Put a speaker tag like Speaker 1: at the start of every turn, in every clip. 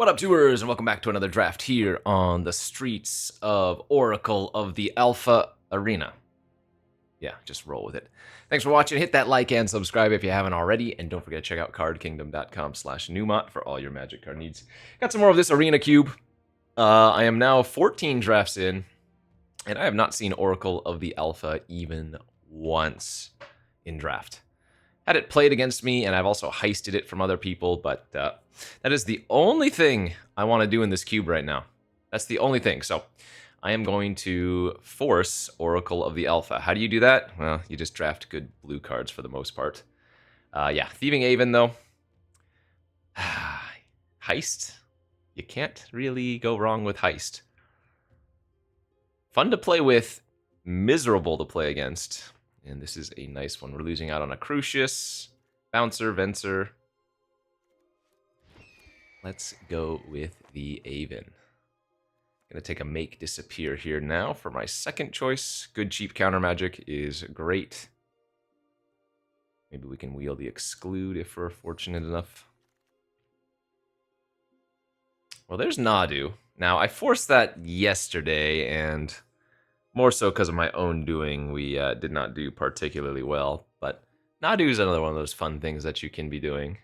Speaker 1: What up, viewers, and welcome back to another draft here on the streets of Oracle of the Alpha Arena. Yeah, just roll with it. Thanks for watching. Hit that like and subscribe if you haven't already, and don't forget to check out cardkingdom.com/Numot for all your Magic card needs. Got some more of this Arena Cube. I am now 14 drafts in, and I have not seen Oracle of the Alpha even once in draft. Had it played against me, and I've also heisted it from other people, but that is the only thing I want to do in this cube right now. That's the only thing. So I am going to force Oracle of the Alpha. How do you do that? Well, you just draft good blue cards for the most part. Yeah, Thieving Aven, though. Heist? You can't really go wrong with Heist. Fun to play with, miserable to play against. And this is a nice one. We're losing out on a Crucius, Bouncer, Venser. Let's go with the Aven. Gonna take a Make Disappear here now for my second choice. Good cheap counter magic is great. Maybe we can wheel the Exclude if we're fortunate enough. Well, there's Nadu. Now, I forced that yesterday, and more so because of my own doing, we did not do particularly well. But Nadu is another one of those fun things that you can be doing.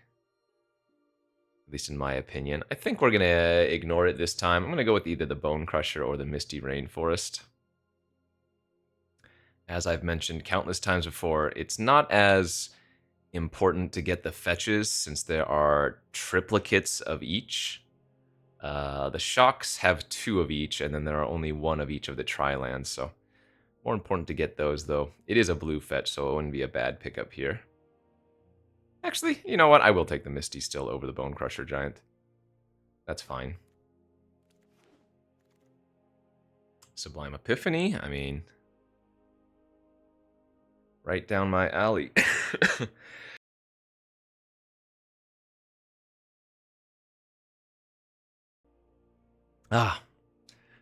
Speaker 1: At least in my opinion. I think we're going to ignore it this time. I'm going to go with either the Bone Crusher or the Misty Rainforest. As I've mentioned countless times before, it's not as important to get the fetches since there are triplicates of each. The Shocks have 2 of each, and then there are only 1 of each of the Tri-lands, so more important to get those, though. It is a blue fetch, so it wouldn't be a bad pickup here. Actually, you know what? I will take the Misty still over the Bone Crusher Giant. That's fine. Sublime Epiphany, I mean, right down my alley.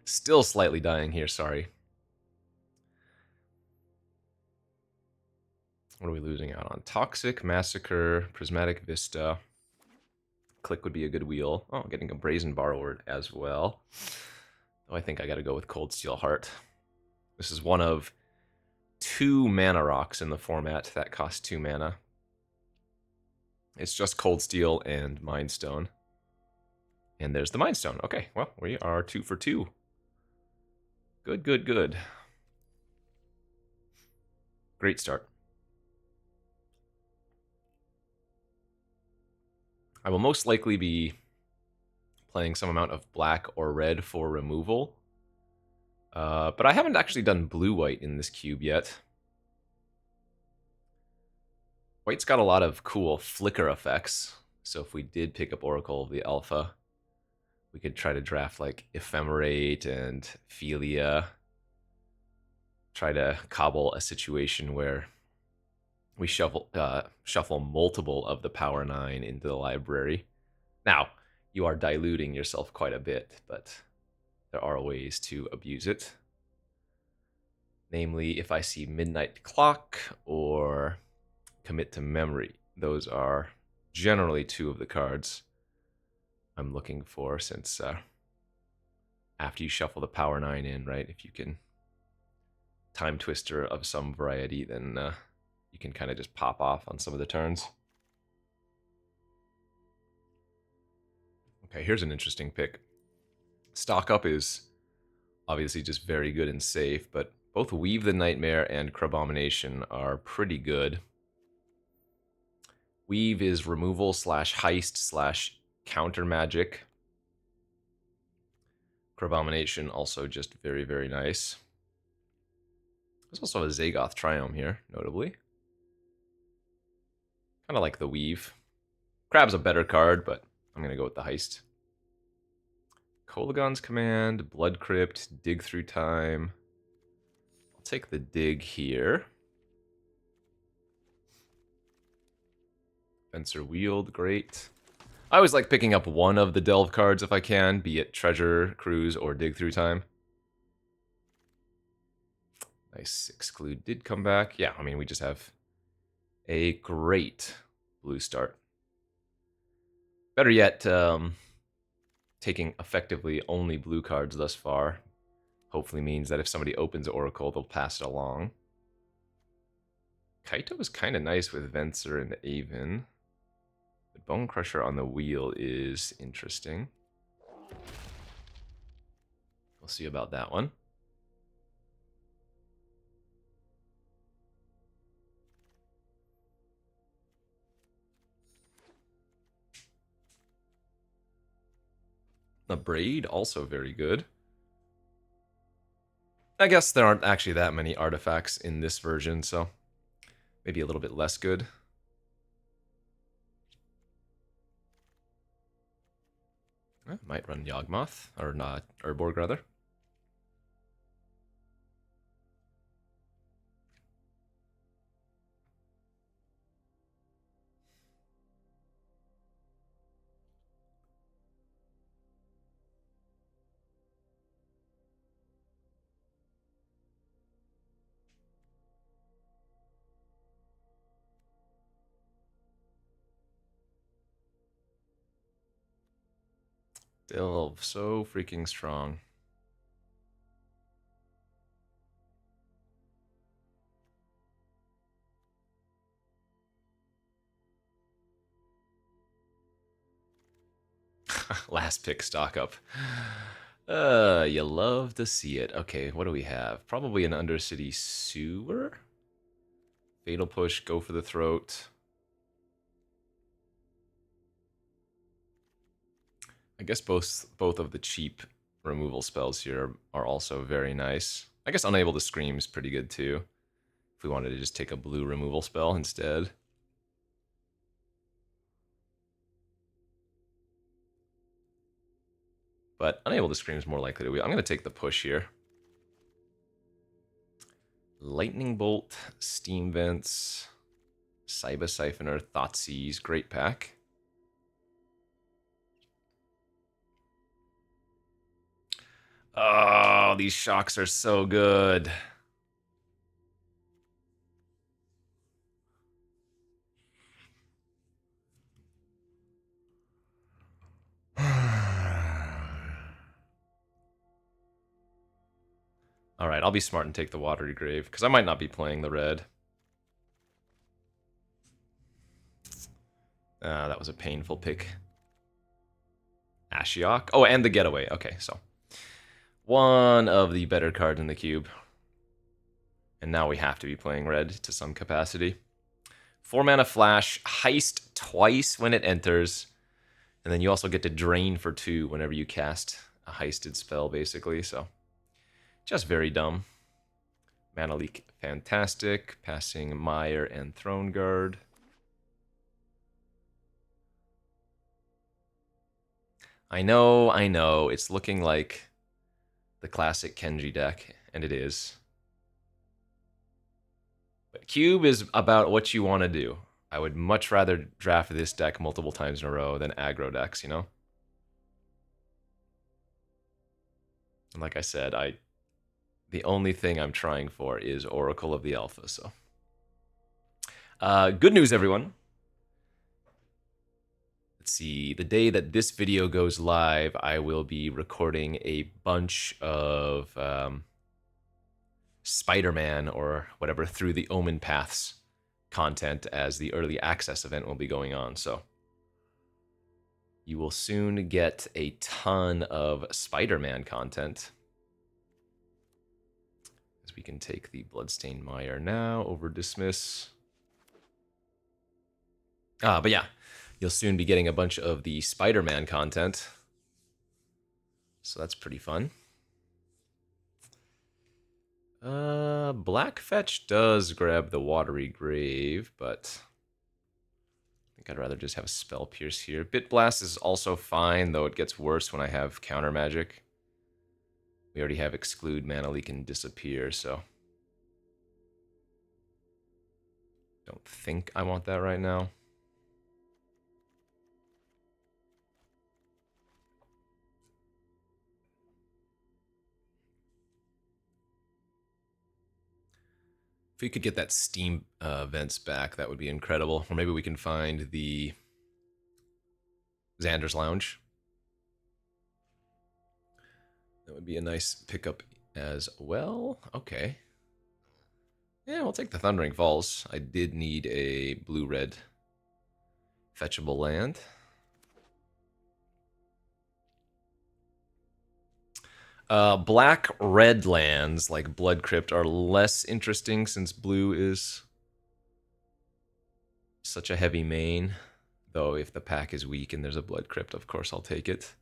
Speaker 1: Still slightly dying here, sorry. What are we losing out on? Toxic, Massacre, Prismatic Vista. Click would be a good wheel. Oh, getting a Brazen Borrower as well. Oh, I think I gotta go with Cold Steel Heart. This is one of 2 mana rocks in the format that cost 2 mana. It's just Cold Steel and Mind Stone. And there's the Mind Stone. Okay, well, we are 2 for 2. Good, good, good. Great start. I will most likely be playing some amount of black or red for removal. But I haven't actually done blue-white in this cube yet. White's got a lot of cool flicker effects. So if we did pick up Oracle of the Alpha, we could try to draft like Ephemerate and Philia. Try to cobble a situation where we shuffle multiple of the Power 9 into the library. Now, you are diluting yourself quite a bit, but there are ways to abuse it. Namely, if I see Midnight Clock or Commit to Memory. Those are generally 2 of the cards I'm looking for, since after you shuffle the Power 9 in, right, if you can Time Twister of some variety, then you can kind of just pop off on some of the turns. Okay, here's an interesting pick. Stock Up is obviously just very good and safe, but both Weave the Nightmare and Crabomination are pretty good. Weave is removal / heist / counter magic. Crabomination also just very, very nice. There's also a Zagoth Triome here, notably. Kind of like the Weave. Crab's a better card, but I'm going to go with the Heist. Kolagon's Command, Blood Crypt, Dig Through Time. I'll take the Dig here. Fencer Wield, great. I always like picking up one of the Delve cards if I can, be it Treasure, Cruise, or Dig Through Time. Nice. Exclude did come back. Yeah, I mean, we just have a great blue start. Better yet, taking effectively only blue cards thus far. Hopefully means that if somebody opens Oracle, they'll pass it along. Kaito is kind of nice with Venser and Aven. But Bone Crusher on the wheel is interesting. We'll see about that one. The Braid, also very good. I guess there aren't actually that many artifacts in this version, so maybe a little bit less good. I might run Yawgmoth, or not, Urborg rather. Still so freaking strong. Last pick stock up. You love to see it. Okay, what do we have? Probably an Undercity Sewer? Fatal Push, go for the throat. I guess both of the cheap removal spells here are also very nice. I guess Unable to Scream is pretty good too. If we wanted to just take a blue removal spell instead. But Unable to Scream is more likely to win. I'm going to take the push here. Lightning Bolt, Steam Vents, Cyber Siphoner, Thoughtseize, great pack. Oh, these shocks are so good. All right, I'll be smart and take the Watery Grave, because I might not be playing the red. That was a painful pick. Ashiok. Oh, and the Getaway. Okay, so one of the better cards in the cube. And now we have to be playing red to some capacity. 4-mana Flash, Heist twice when it enters. And then you also get to drain for 2 whenever you cast a heisted spell, basically. So, just very dumb. Mana Leak, fantastic. Passing Mire and Throne Guard. I know. It's looking like the classic Kenji deck, and it is. But Cube is about what you want to do. I would much rather draft this deck multiple times in a row than aggro decks, you know? And like I said, the only thing I'm trying for is Oracle of the Alpha, so. Good news, everyone. Let's see, the day that this video goes live, I will be recording a bunch of Spider-Man or whatever Through the Omen Paths content as the early access event will be going on. So you will soon get a ton of Spider-Man content. As we can take the Bloodstained Mire now over Dismiss. But yeah, you'll soon be getting a bunch of the Spider-Man content. So that's pretty fun. Black Fetch does grab the Watery Grave, but I think I'd rather just have a Spell Pierce here. Bit Blast is also fine, though it gets worse when I have Counter Magic. We already have Exclude, Mana Leak, and Disappear, so don't think I want that right now. If we could get that Steam Vents back, that would be incredible. Or maybe we can find the Xander's Lounge. That would be a nice pickup as well. Okay. Yeah, we'll take the Thundering Falls. I did need a blue-red fetchable land. Black-red lands like Blood Crypt are less interesting since blue is such a heavy main. Though if the pack is weak and there's a Blood Crypt, of course I'll take it.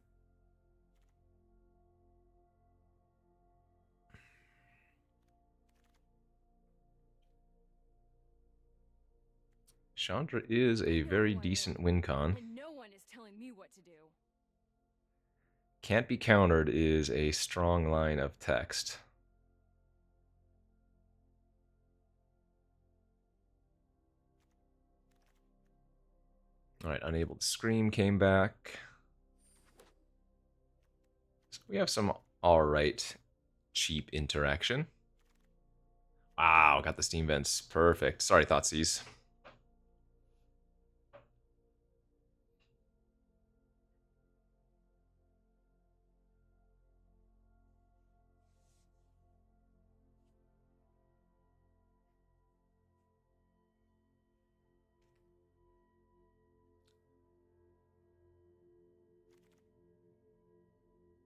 Speaker 1: Chandra is a very decent win con.
Speaker 2: No one is telling me what to do.
Speaker 1: Can't be countered is a strong line of text. Alright, Unable to Scream came back. So we have some alright cheap interaction. Wow, got the Steam Vents. Perfect. Sorry, Thoughtseize.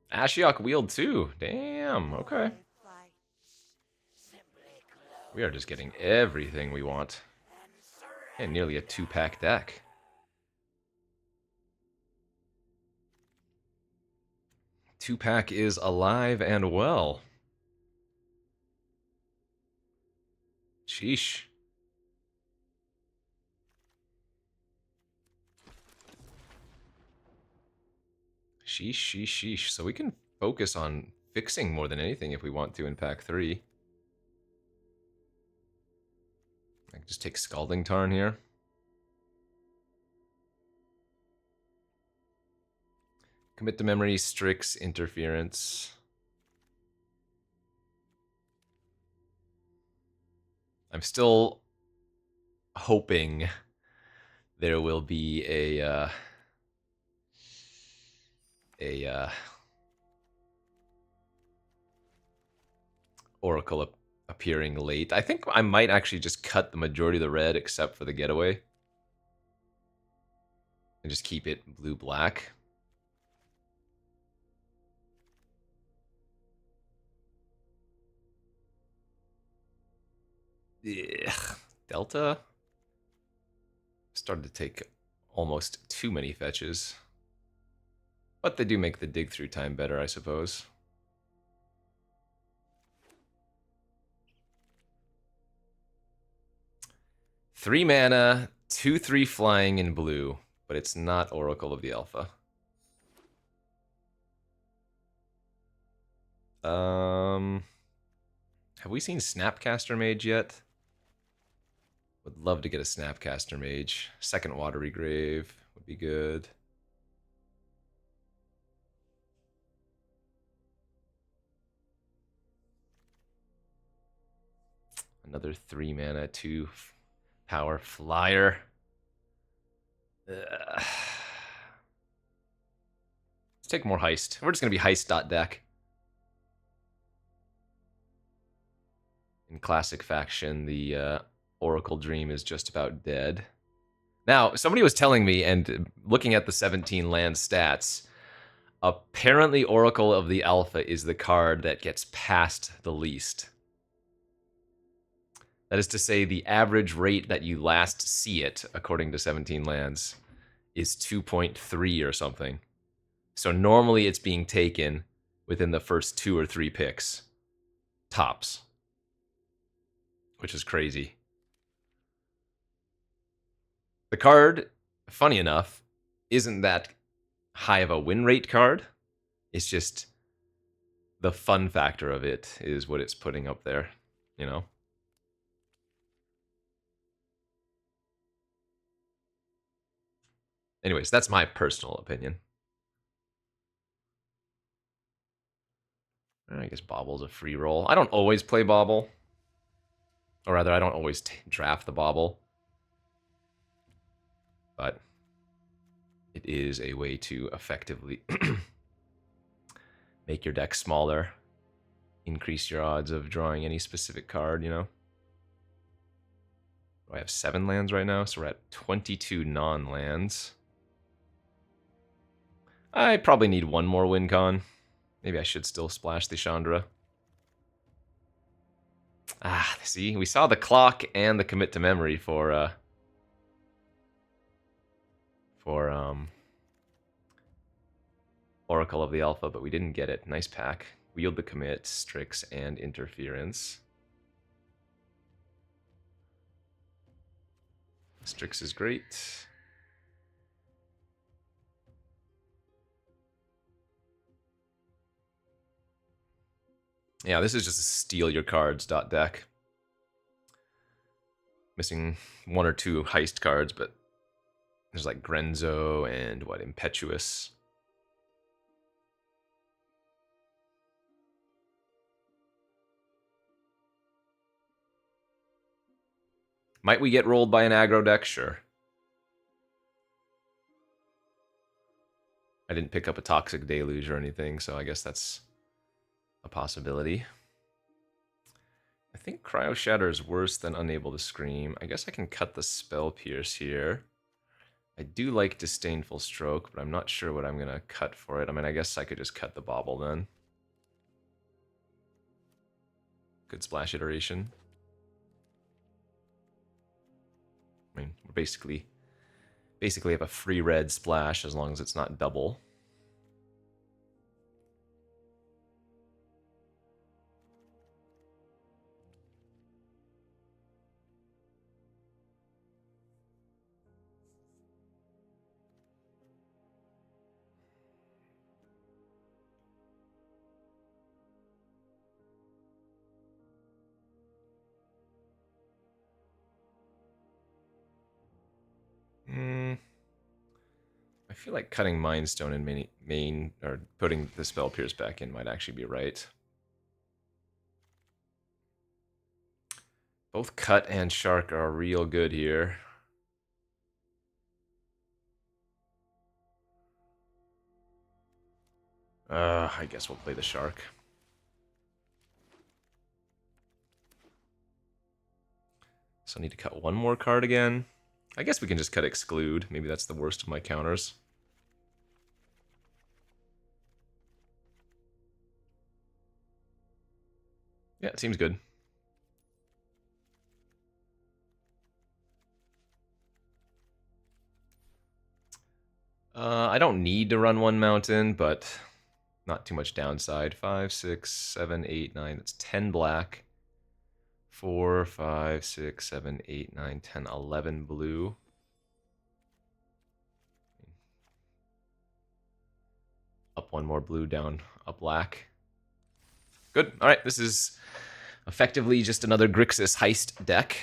Speaker 1: Ashiok Wield too. Damn, okay. We are just getting everything we want. And nearly a 2-pack deck. Two-pack is alive and well. Sheesh. Sheesh, sheesh, sheesh. So we can focus on fixing more than anything if we want to in pack 3. I can just take Scalding Tarn here. Commit to Memory, Strix, Interference. I'm still hoping there will be a Oracle appearing late. I think I might actually just cut the majority of the red except for the getaway. And just keep it blue-black. Delta started to take almost too many fetches. But they do make the dig through time better, I suppose. Three mana, 2/3 flying in blue, but it's not Oracle of the Alpha. Have we seen Snapcaster Mage yet? Would love to get a Snapcaster Mage. Second Watery Grave would be good. Another 3 mana, 2 power flyer. Let's take more heist. We're just going to be heist.deck. In Classic Faction, the Oracle Dream is just about dead. Now, somebody was telling me, and looking at the 17 land stats, apparently Oracle of the Alpha is the card that gets passed the least. That is to say, the average rate that you last see it, according to 17 lands, is 2.3 or something. So normally it's being taken within the first 2 or 3 picks. Tops. Which is crazy. The card, funny enough, isn't that high of a win rate card. It's just the fun factor of it is what it's putting up there, you know? Anyways, that's my personal opinion. I guess Bobble's a free roll. I don't always play Bobble. Or rather, I don't always draft the Bobble. But it is a way to effectively make your deck smaller, increase your odds of drawing any specific card, you know? I have 7 lands right now, so we're at 22 non-lands. I probably need one more win con. Maybe I should still splash the Chandra. Ah, see, we saw the clock and the commit to memory for Oracle of the Alpha, but we didn't get it. Nice pack. Wield the commit, Strix, and interference. Strix is great. Yeah, this is just a steal your cards deck. Missing 1 or 2 heist cards, but there's like Grenzo and what, Impetuous. Might we get rolled by an aggro deck? Sure. I didn't pick up a Toxic Deluge or anything, so I guess that's a possibility. I think Cryo Shatter is worse than Unable to Scream. I guess I can cut the Spell Pierce here. I do like Disdainful Stroke, but I'm not sure what I'm going to cut for it. I mean, I guess I could just cut the Bauble then. Good splash iteration. I mean, we're basically have a free red splash as long as it's not double. I feel like cutting Mind Stone in main or putting the Spell Pierce back in might actually be right. Both Cut and Shark are real good here. I guess we'll play the Shark. So I need to cut one more card again. I guess we can just cut Exclude. Maybe that's the worst of my counters. Yeah, it seems good. I don't need to run one mountain, but not too much downside. 5, 6, 7, 8, 9. That's 10 black. 4, 5, 6, 7, 8, 9, 10, 11 blue. Up one more blue, down a black. Good. All right, this is effectively just another Grixis heist deck.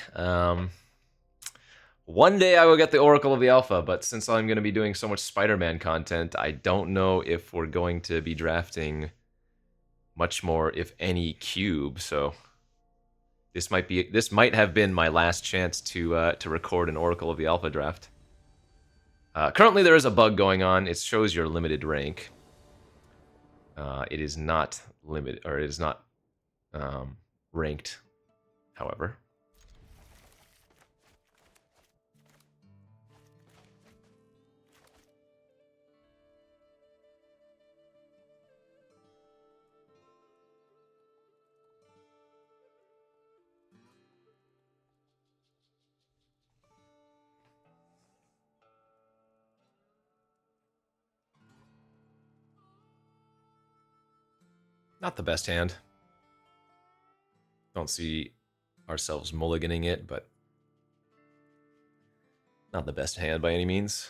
Speaker 1: One day I will get the Oracle of the Alpha, but since I'm going to be doing so much Spider-Man content, I don't know if we're going to be drafting much more, if any, cube. So this might have been my last chance to record an Oracle of the Alpha draft. Currently, there is a bug going on. It shows your limited rank. It is not limited, or it is not ranked, however. Not the best hand. Don't see ourselves mulliganing it, but not the best hand by any means.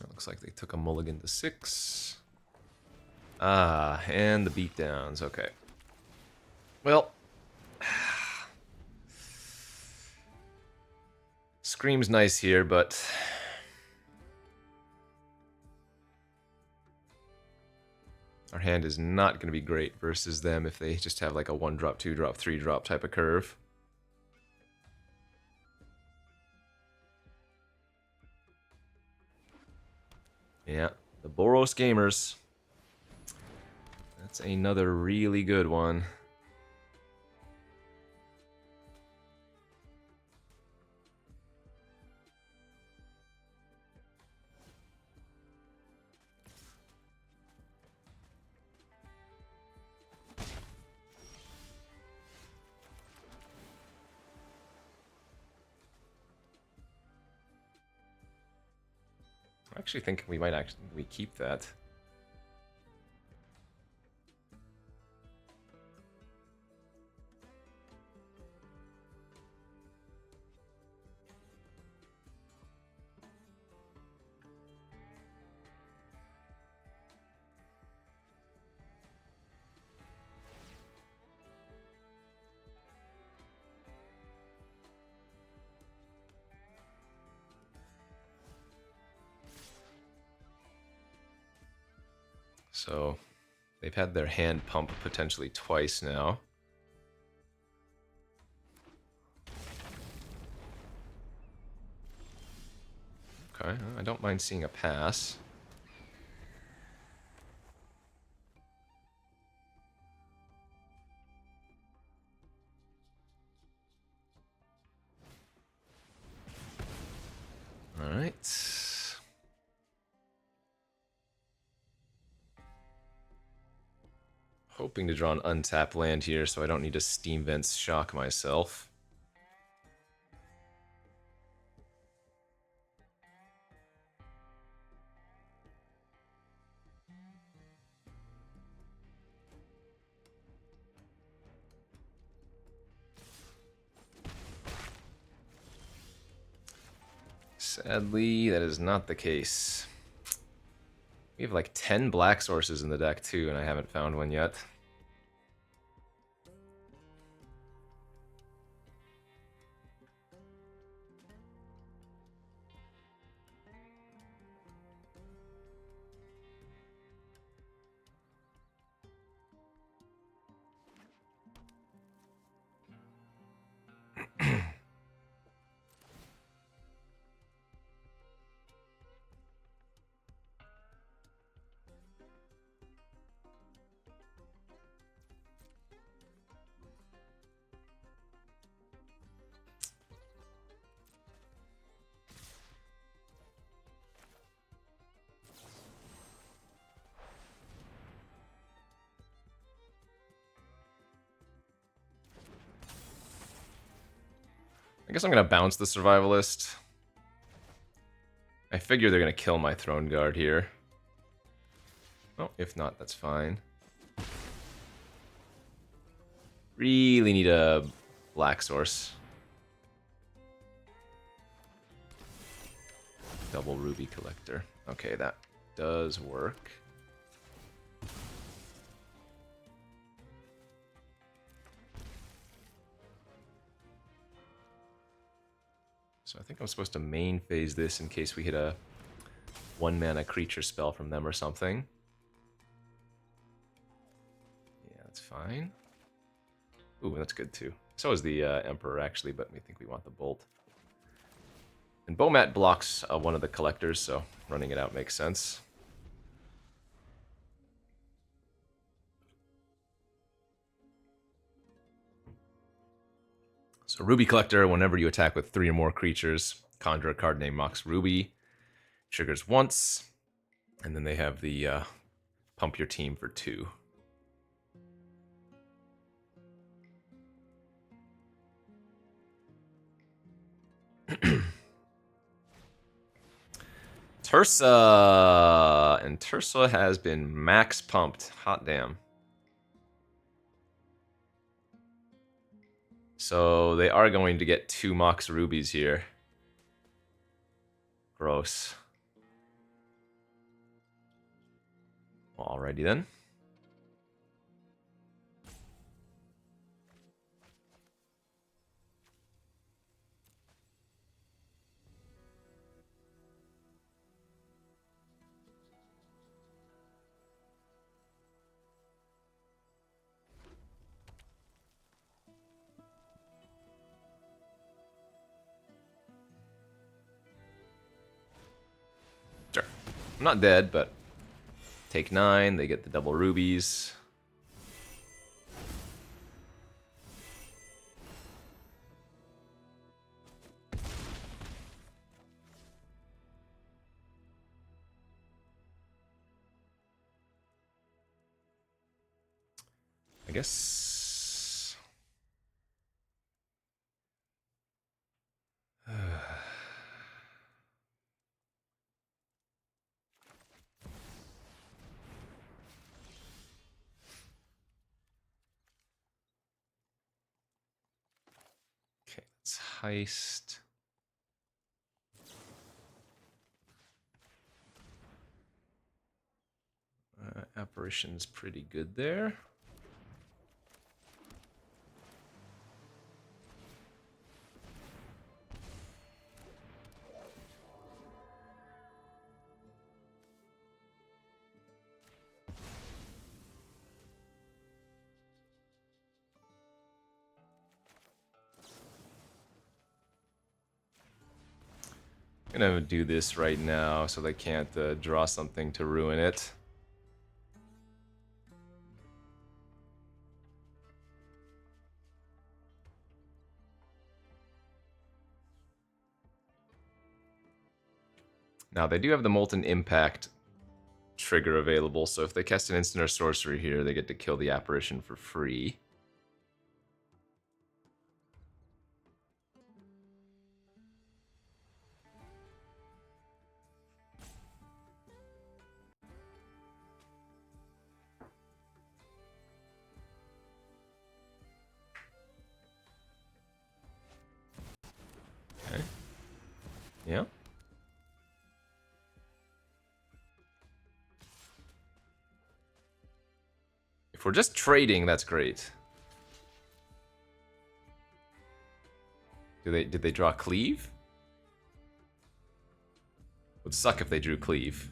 Speaker 1: Looks like they took a mulligan to 6. And the beatdowns. Okay. Well, Scream's nice here, but our hand is not going to be great versus them if they just have like a 1-drop, 2-drop, 3-drop type of curve. Yeah, the Boros Gamers. That's another really good one. I actually think we might actually keep that. So they've had their hand pump potentially twice now. Okay, I don't mind seeing a pass. Alright. Hoping to draw an untapped land here so I don't need to Steam Vents shock myself. Sadly, that is not the case. We have like 10 black sources in the deck too, and I haven't found one yet. I guess I'm gonna bounce the Survivalist. I figure they're gonna kill my Throne Guard here. Oh, if not, that's fine. Really need a black source. Double Ruby Collector. Okay, that does work. So I think I'm supposed to main phase this in case we hit a 1-mana creature spell from them or something. Yeah, that's fine. Ooh, that's good too. So is the Emperor actually, but we think we want the Bolt. And Bomat blocks one of the collectors, so running it out makes sense. So Ruby Collector, whenever you attack with 3 or more creatures, conjure a card named Mox Ruby. Triggers once, and then they have the pump your team for 2. Tursa! And Tursa has been max pumped. Hot damn. So they are going to get 2 Mox Rubies here. Gross. Alrighty then. Sure. I'm not dead, but take 9, they get the double rubies. I guess... Okay, let's heist. Apparition's pretty good there. I'm gonna do this right now so they can't draw something to ruin it. Now they do have the Molten Impact trigger available, so if they cast an instant or sorcery here, they get to kill the apparition for free. Okay. Yeah. If we're just trading, that's great. Did they draw Cleave? Would suck if they drew Cleave.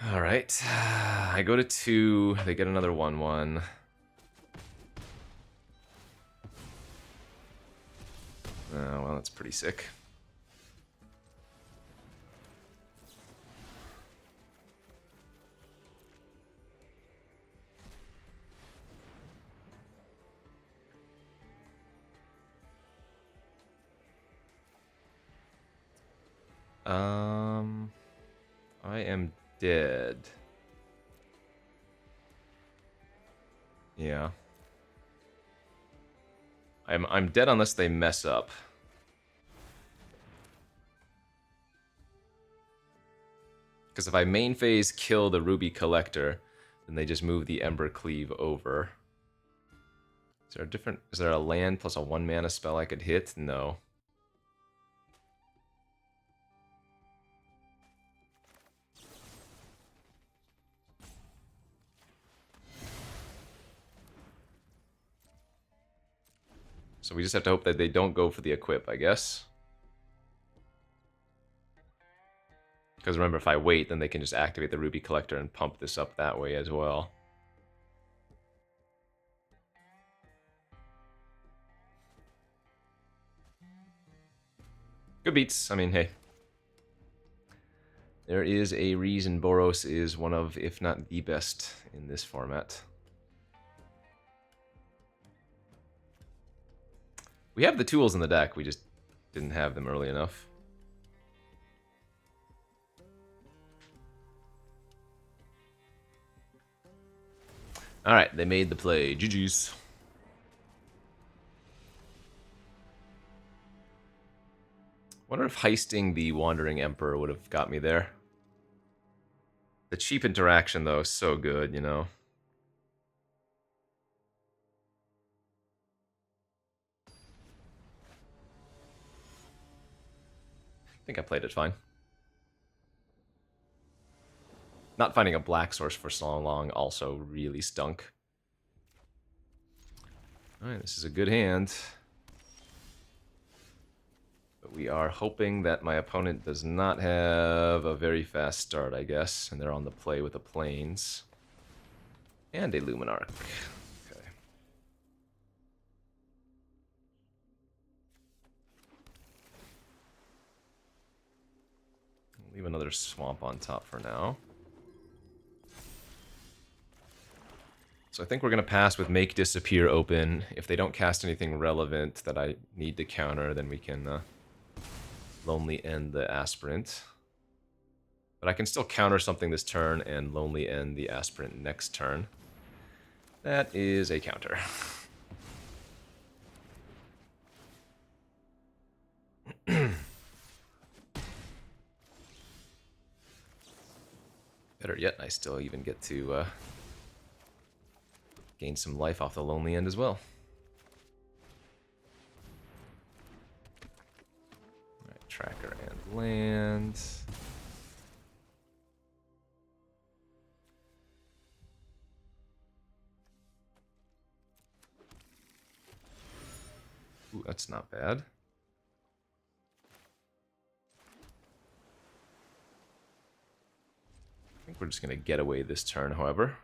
Speaker 1: Alright. I go to 2, they get another 1/1. Oh, well, that's pretty sick. I am dead. Yeah. I'm dead unless they mess up. Because if I main phase kill the Ruby Collector, then they just move the Ember Cleave over. Is there a land plus a 1-mana spell I could hit? No. So we just have to hope that they don't go for the equip, I guess. Because remember, if I wait, then they can just activate the Ruby Collector and pump this up that way as well. Good beats. I mean, hey. There is a reason Boros is one of, if not the best, in this format. We have the tools in the deck, we just didn't have them early enough. Alright, they made the play. GG's. Wonder if heisting the Wandering Emperor would have got me there. The cheap interaction, though, is so good, you know? I think I played it fine. Not finding a black source for so long also really stunk. Alright, this is a good hand. But we are hoping that my opponent does not have a very fast start, I guess. And they're on the play with the planes. And a Luminarch. Okay. Leave another swamp on top for now. So I think we're going to pass with Make Disappear open. If they don't cast anything relevant that I need to counter, then we can Lonely End the Aspirant. But I can still counter something this turn and Lonely End the Aspirant next turn. That is a counter. Better yet, I still even get to gain some life off the Lonely End as well. Alright, tracker and land. Ooh, that's not bad. I think we're just going to get away this turn, however.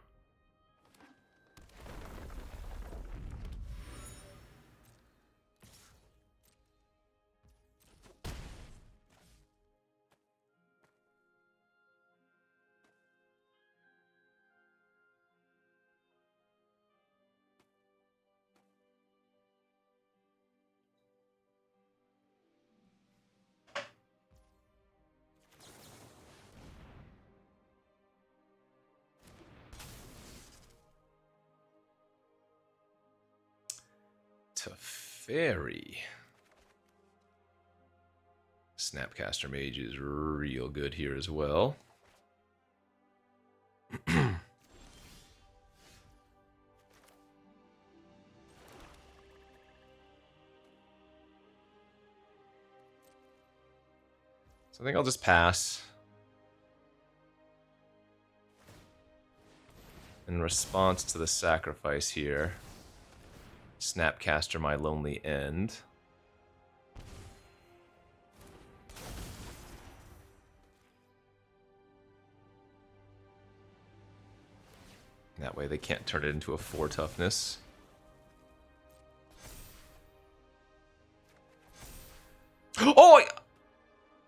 Speaker 1: Teferi. Snapcaster Mage is real good here as well. So I think I'll just pass. In response to the sacrifice here, Snapcaster my Lonely End. That way they can't turn it into a 4 toughness. Oh!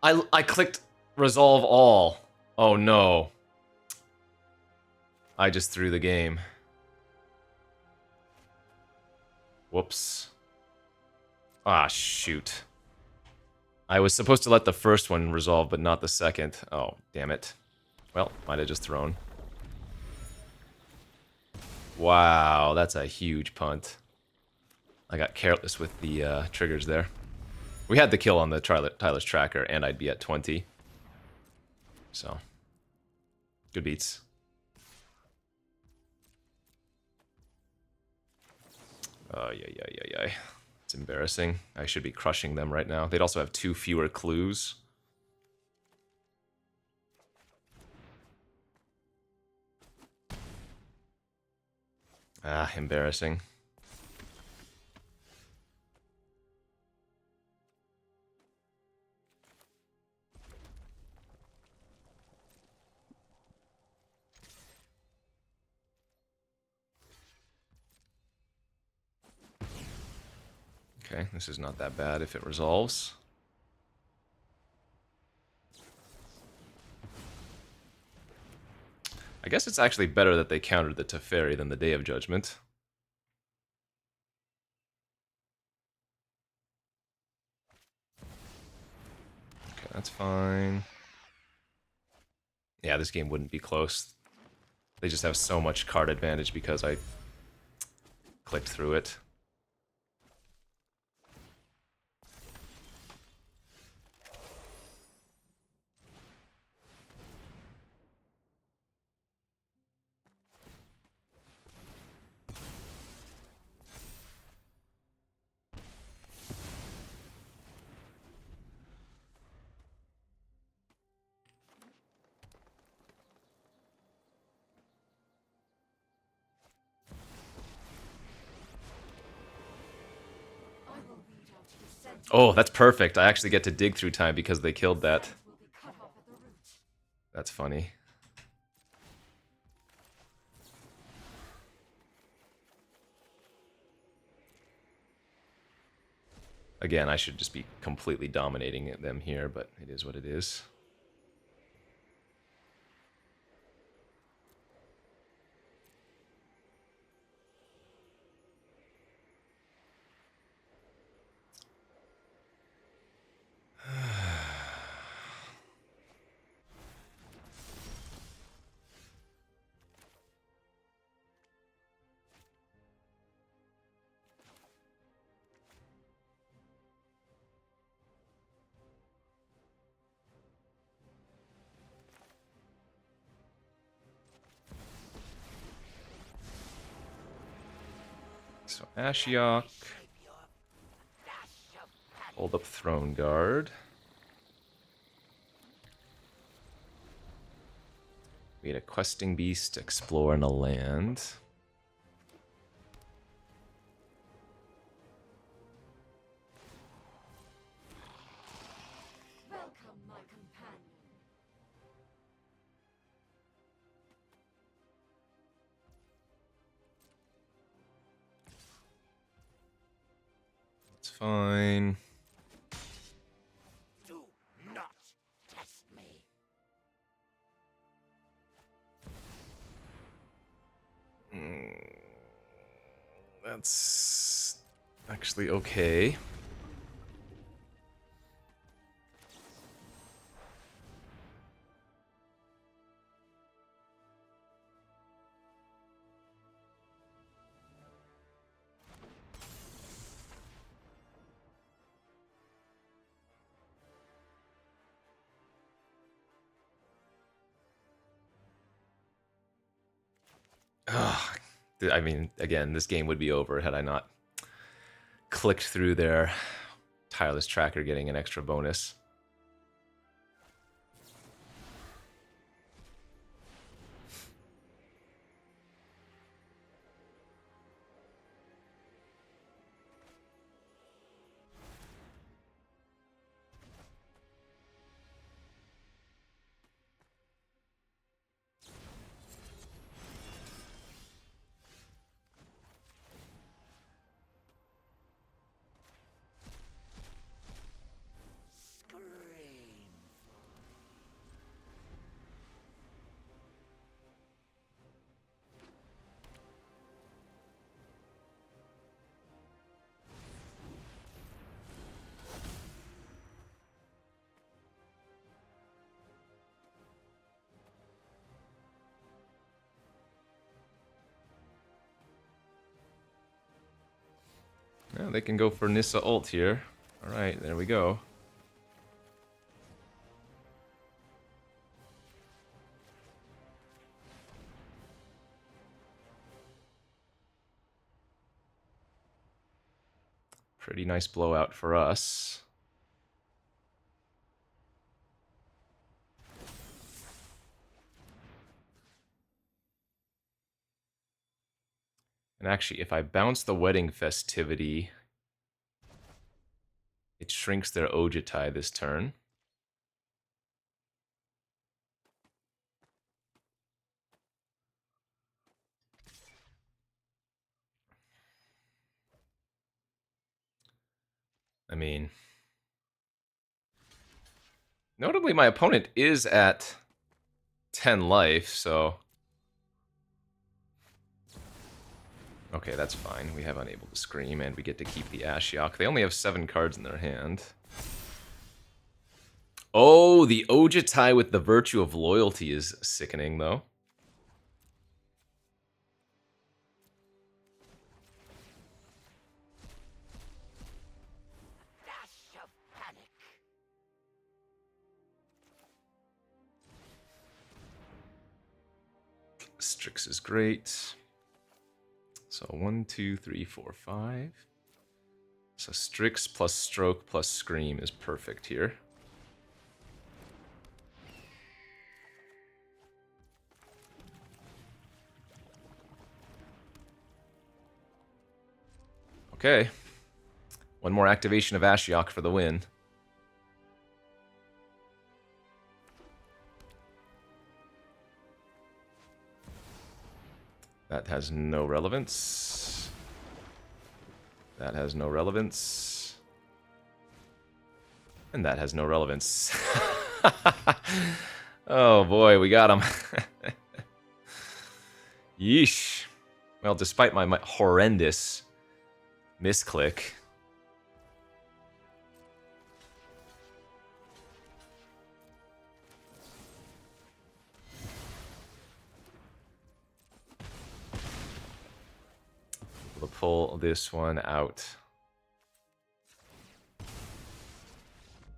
Speaker 1: I clicked resolve all. Oh no. I just threw the game. Whoops. Ah, shoot. I was supposed to let the first one resolve, but not the second. Oh, damn it. Well, might have just thrown. Wow, that's a huge punt. I got careless with the triggers there. We had the kill on the Tyler's tracker, and I'd be at 20. So, good beats. Oh, yeah. It's embarrassing. I should be crushing them right now. They'd also have 2 fewer clues. Ah, embarrassing. Okay, this is not that bad if it resolves. I guess it's actually better that they countered the Teferi than the Day of Judgment. Okay, that's fine. Yeah, this game wouldn't be close. They just have so much card advantage because I clicked through it. Oh, that's perfect. I actually get to dig through time because they killed that. That's funny. Again, I should just be completely dominating them here, but it is what it is. So Ashiok. Hold up Throne Guard. We had a questing beast exploring a land.
Speaker 2: Welcome, my companion.
Speaker 1: It's fine.
Speaker 3: Do not test me.
Speaker 1: That's actually okay. Ugh. I mean, again, this game would be over had I not clicked through there. Tireless Tracker getting an extra bonus.
Speaker 3: Scream.
Speaker 1: Yeah, they can go for Nissa ult here. Alright, there we go. Pretty nice blowout for us. And actually, if I bounce the Wedding Festivity, it shrinks their Ojitai this turn. I mean, notably my opponent is at 10 life, so... Okay, that's fine. We have Unable to Scream, and we get to keep the Ashiok. They only have 7 cards in their hand. Oh, the Ojitai with the Virtue of Loyalty is sickening, though.
Speaker 3: Dash of panic.
Speaker 1: Strix is great. So 1, 2, 3, 4, 5. So Strix plus Stroke plus Scream is perfect here. Okay. One more activation of Ashiok for the win. That has no relevance. That has no relevance. And that has no relevance. Oh boy, we got him. Yeesh. Well, despite my horrendous misclick. We'll pull this one out.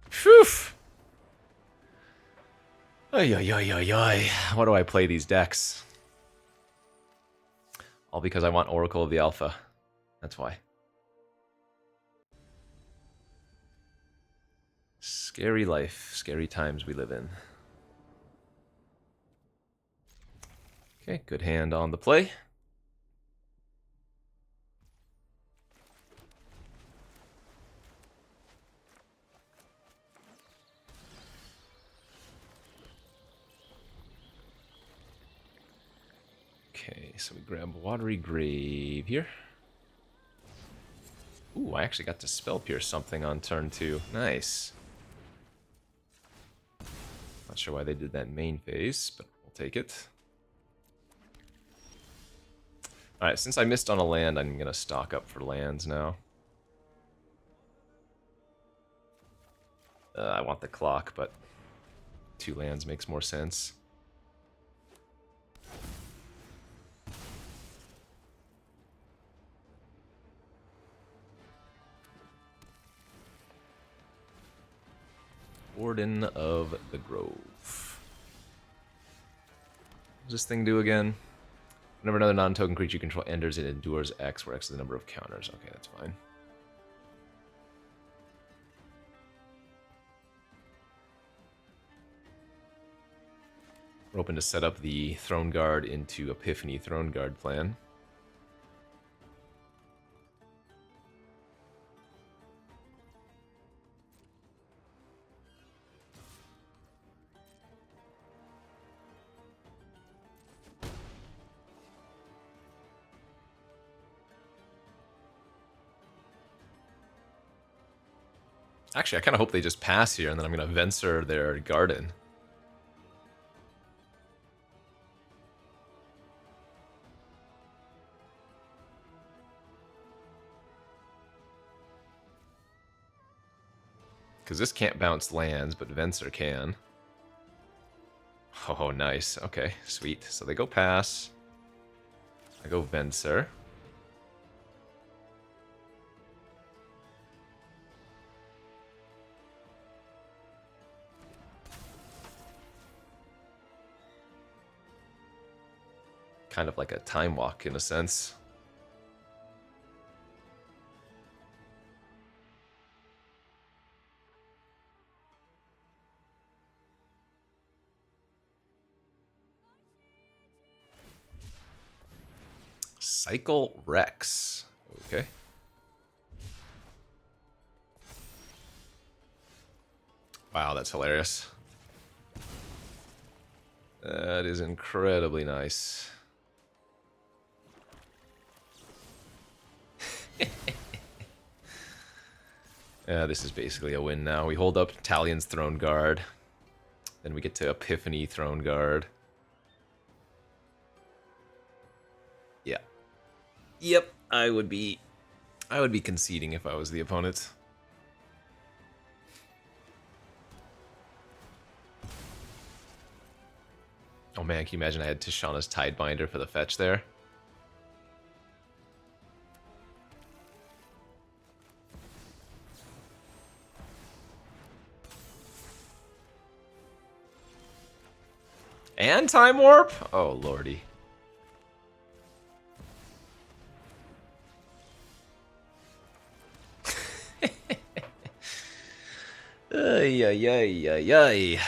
Speaker 1: Phew! Ay, ay, ay, ay, ay. Why do I play these decks? All because I want Oracle of the Alpha. That's why. Scary life, scary times we live in. Okay, good hand on the play. Okay, so we grab Watery Grave here. Ooh, I actually got to Spell Pierce something on turn 2. Nice. Not sure why they did that main phase, but we'll take it. Alright, since I missed on a land, I'm going to stock up for lands now. I want the clock, but 2 lands makes more sense. Warden of the Grove. What does this thing do again? Whenever another non-token creature you control enters, it endures X, where X is the number of counters. Okay, that's fine. We're open to set up the Throne Guard into Epiphany Throne Guard plan. Actually, I kind of hope they just pass here, and then I'm going to Venser their Garden. Because this can't bounce lands, but Venser can. Oh, nice. Okay, sweet. So they go pass. I go Venser. Kind of like a time walk in a sense. Cycle Rex. Okay. Wow, that's hilarious. That is incredibly nice. Yeah, this is basically a win now. We hold up Talion's Throne Guard. Then we get to Epiphany Throne Guard. Yeah. Yep, I would be conceding if I was the opponent. Oh man, can you imagine I had Tishana's Tidebinder for the fetch there? And Time Warp? Oh lordy. Ay, ay, ay, ay, ay.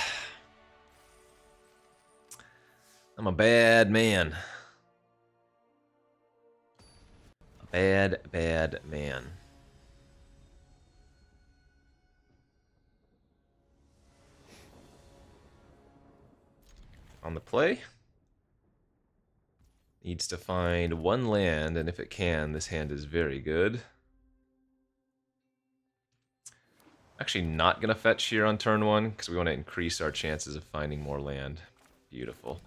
Speaker 1: I'm a bad man. A bad, bad man. On the play. Needs to find 1 land, and if it can, this hand is very good. Actually not going to fetch here on turn 1, because we want to increase our chances of finding more land. Beautiful.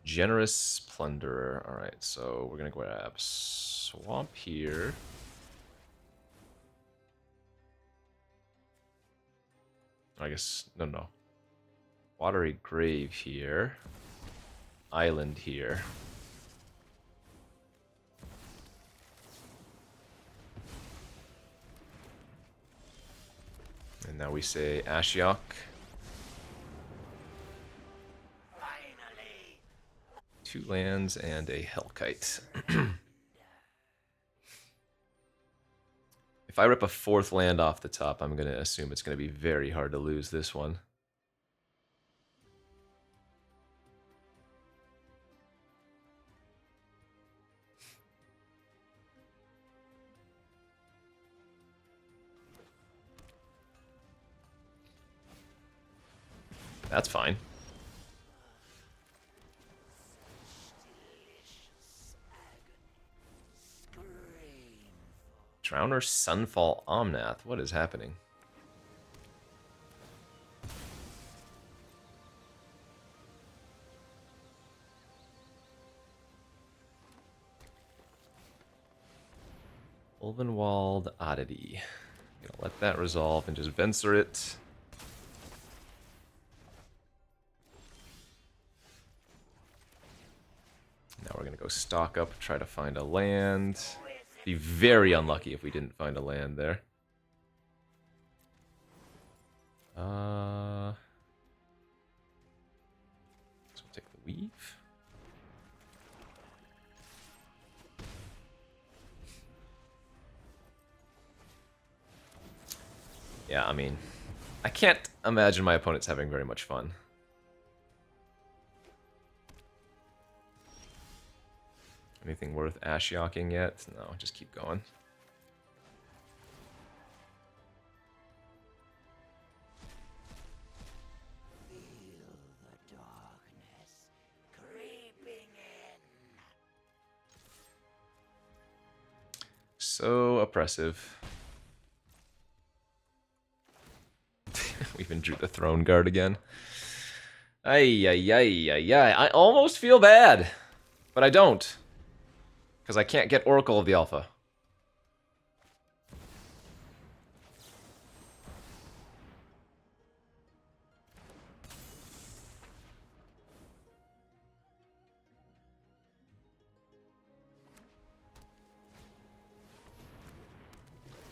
Speaker 1: Generous Plunderer. Alright, so we're going to grab Swamp here. I guess, no. Watery Grave here. Island here. Now we say Ashiok.
Speaker 3: Finally!
Speaker 1: 2 lands and a Hellkite. If I rip a 4th land off the top, I'm going to assume it's going to be very hard to lose this one. That's fine.
Speaker 3: Delicious agony. Scream.
Speaker 1: Drowner Sunfall Omnath. What is happening? Ulvenwald Oddity. Gonna let that resolve and just Venser it. Now we're gonna go stock up, try to find a land. Be very unlucky if we didn't find a land there. So we'll take the weave. Yeah, I mean, I can't imagine my opponent's having very much fun. Anything worth Ashiocking yet? No, just keep going.
Speaker 3: Feel the darkness creeping in.
Speaker 1: So oppressive. We even drew the Throne Guard again. Ay, ay, ay, ay, ay. I almost feel bad, but I don't. Because I can't get Oracle of the Alpha.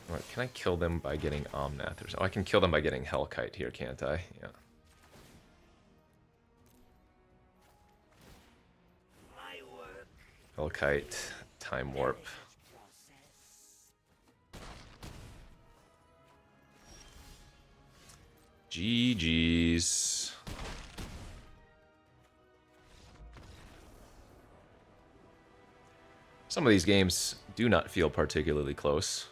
Speaker 1: Alright, can I kill them by getting Omnath? Oh, I can kill them by getting Hellkite here, can't I? Yeah.
Speaker 3: My work.
Speaker 1: Hellkite, Time Warp.
Speaker 3: Process.
Speaker 1: GG's. Some of these games do not feel particularly close.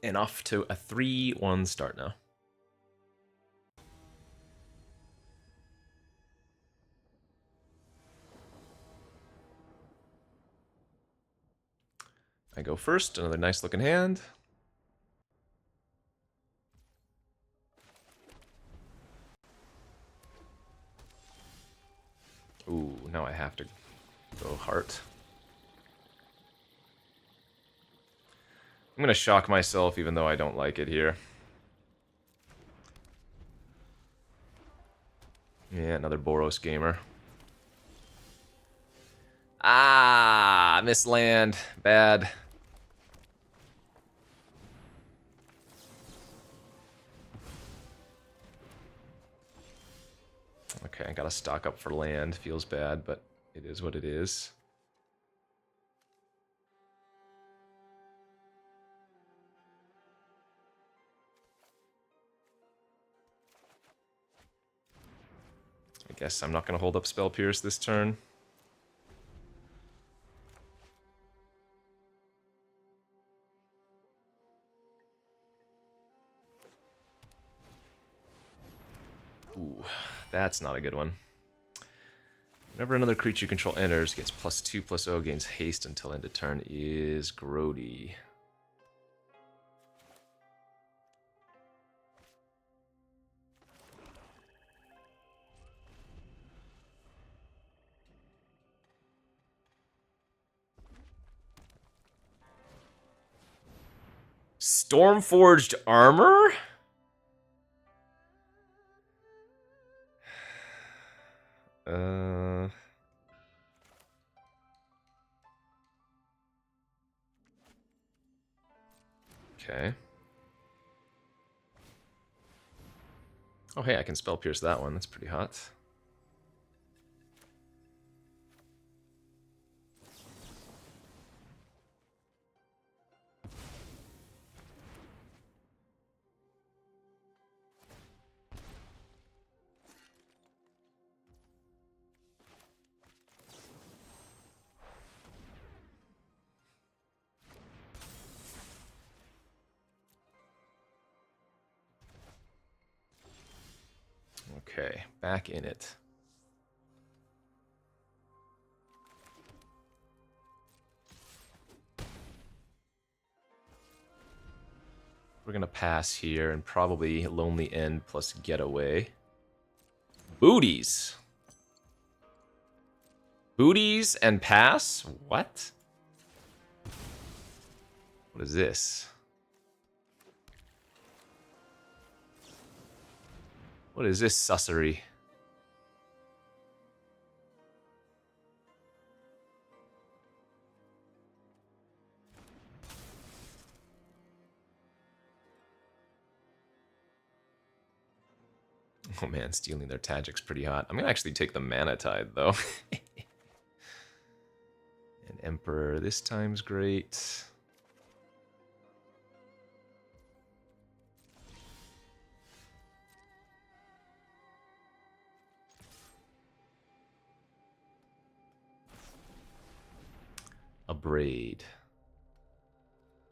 Speaker 1: And off to a 3-1 start now. I go first, another nice looking hand. Ooh, now I have to go heart. I'm gonna shock myself even though I don't like it here. Yeah, another Boros gamer. Ah, miss land. Bad. Okay, I gotta stock up for land. Feels bad, but it is what it is. I guess I'm not gonna hold up Spell Pierce this turn. Ooh, that's not a good one. Whenever another creature you control enters, gets +2/+0, gains haste until end of turn is grody. Stormforged Armor? Okay. Oh, hey, I can spell pierce that one. That's pretty hot. Okay, back in it. We're gonna pass here and probably Lonely End plus Getaway. Booties! Booties and pass? What? What is this? What is this sussery? Oh man, stealing their Tagic's pretty hot. I'm gonna actually take the Mana Tide though. And Emperor this time's great. A braid.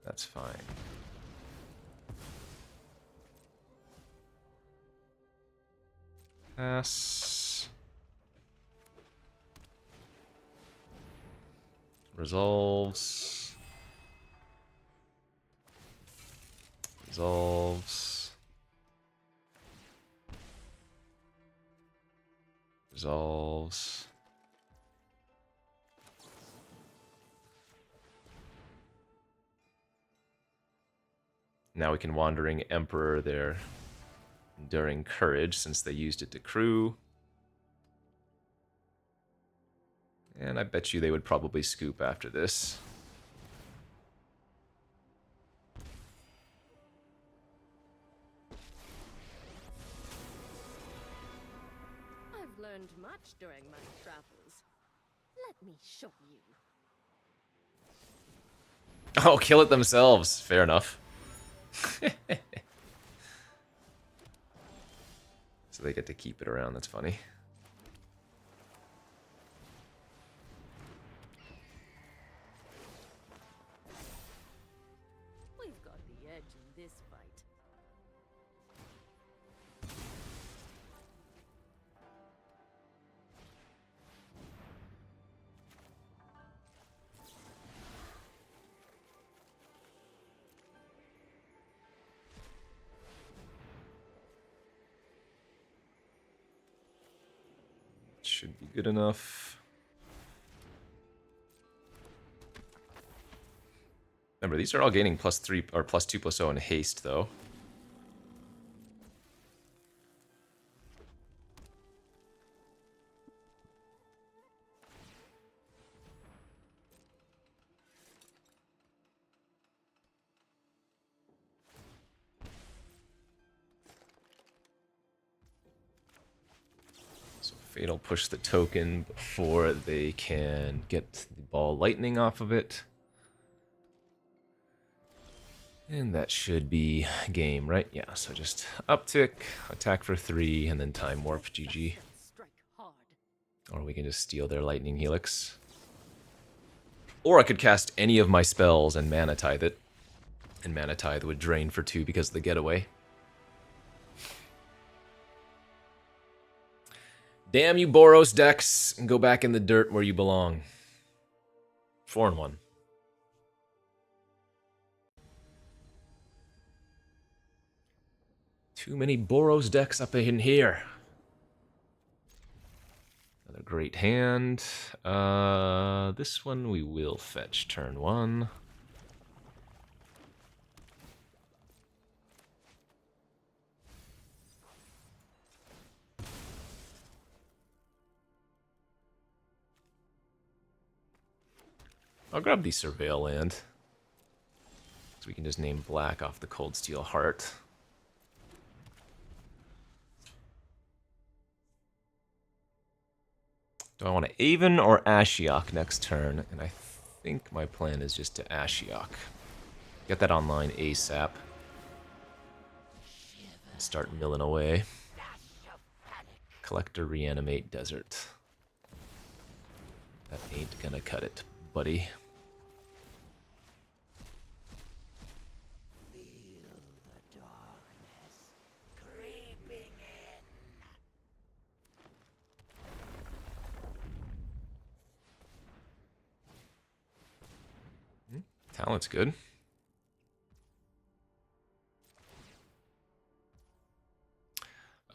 Speaker 1: That's fine. Pass. Resolves. Resolves. Resolves. Now we can Wandering Emperor their Enduring Courage since they used it to crew. And I bet you they would probably scoop after this.
Speaker 2: I've learned much during my travels. Let me show you.
Speaker 1: Oh, kill it themselves. Fair enough. So they get to keep it around. That's funny.
Speaker 2: We've got the edge in this fight.
Speaker 1: Should be good enough. Remember, these are all gaining +3 or +2/+0 in haste, though. So Fate will push the token before they can get the ball lightning off of it. And that should be game, right? Yeah, so just uptick, attack for 3, and then time warp, GG.
Speaker 2: Strike hard.
Speaker 1: Or we can just steal their lightning helix. Or I could cast any of my spells and Mana Tithe it. And Mana Tithe would drain for 2 because of the getaway. Damn you Boros decks, and go back in the dirt where you belong. 4-1. Too many Boros decks up in here. Another great hand. This one we will fetch turn 1. I'll grab the Surveil land. So we can just name black off the Cold Steel Heart. Do I want to Aven or Ashiok next turn? And I think my plan is just to Ashiok. Get that online ASAP. And start milling away. Collector, Reanimate, Desert. That ain't gonna cut it, buddy.
Speaker 3: Feel the darkness creeping in.
Speaker 1: Talent's good.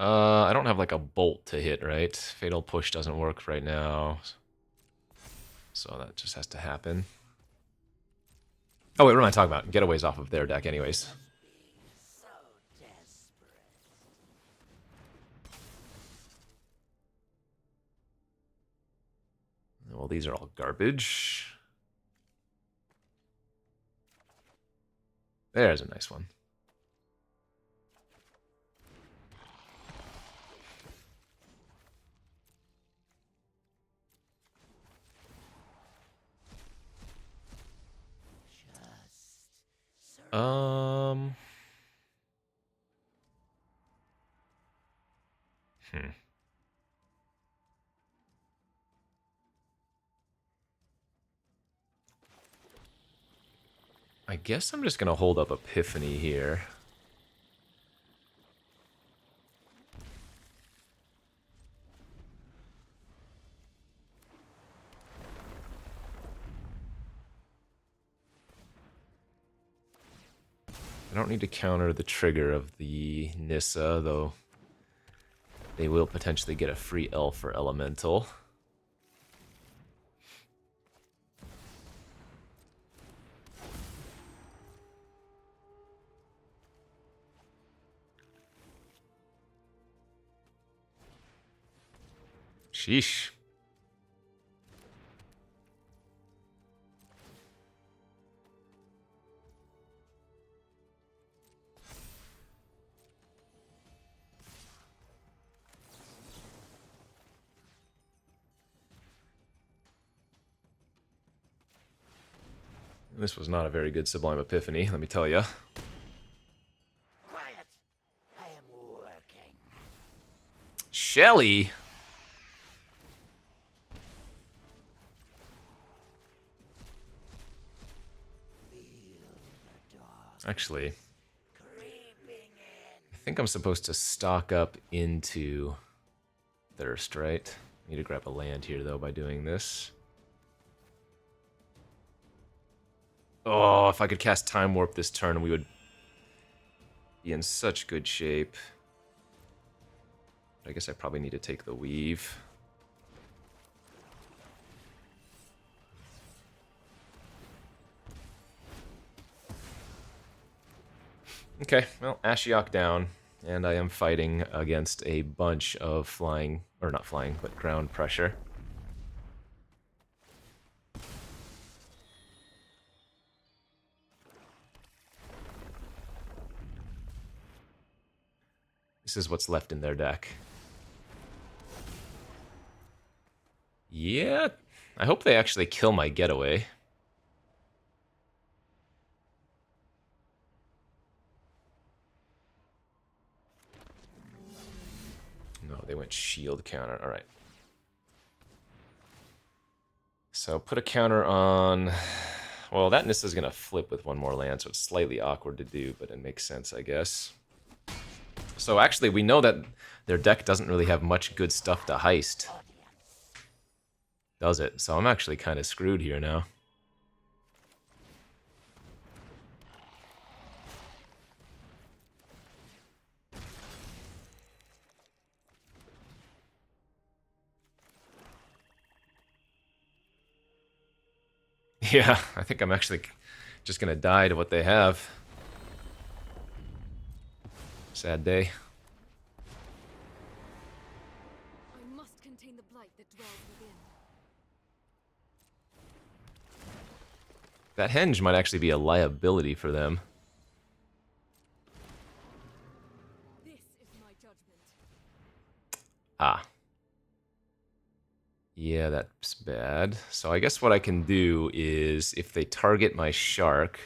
Speaker 1: I don't have like a bolt to hit, right? Fatal Push doesn't work right now. So that just has to happen. Oh wait, what am I talking about? Getaways off of their deck anyways.
Speaker 3: So desperate.
Speaker 1: Well, these are all garbage. There's a nice one.
Speaker 3: Just
Speaker 1: I guess I'm just gonna hold up Epiphany here. I don't need to counter the trigger of the Nissa, though they will potentially get a free elf for Elemental. Sheesh. This was not a very good Sublime Epiphany, let me tell you.
Speaker 3: quiet. I am working.
Speaker 1: Shelly? Actually, I think I'm supposed to stock up into Thirst, right? I need to grab a land here, though, by doing this. Oh, if I could cast Time Warp this turn, we would be in such good shape. I guess I probably need to take the Weave. Okay, well, Ashiok down, and I am fighting against a bunch of flying, or not flying, but ground pressure. This is what's left in their deck. Yeah, I hope they actually kill my Getaway. No, they went shield counter. All right. So put a counter on... Well, that Nissa's going to flip with one more land, so it's slightly awkward to do, but it makes sense, I guess. So actually, we know that their deck doesn't really have much good stuff to heist. Does it? So I'm actually kind of screwed here now. Yeah, I think I'm actually just gonna die to what they have. Sad day.
Speaker 2: I must contain the blight that dwells within.
Speaker 1: That henge might actually be a liability for them.
Speaker 2: This is my judgment.
Speaker 1: Ah. Yeah, that's bad. So I guess what I can do is, if they target my shark,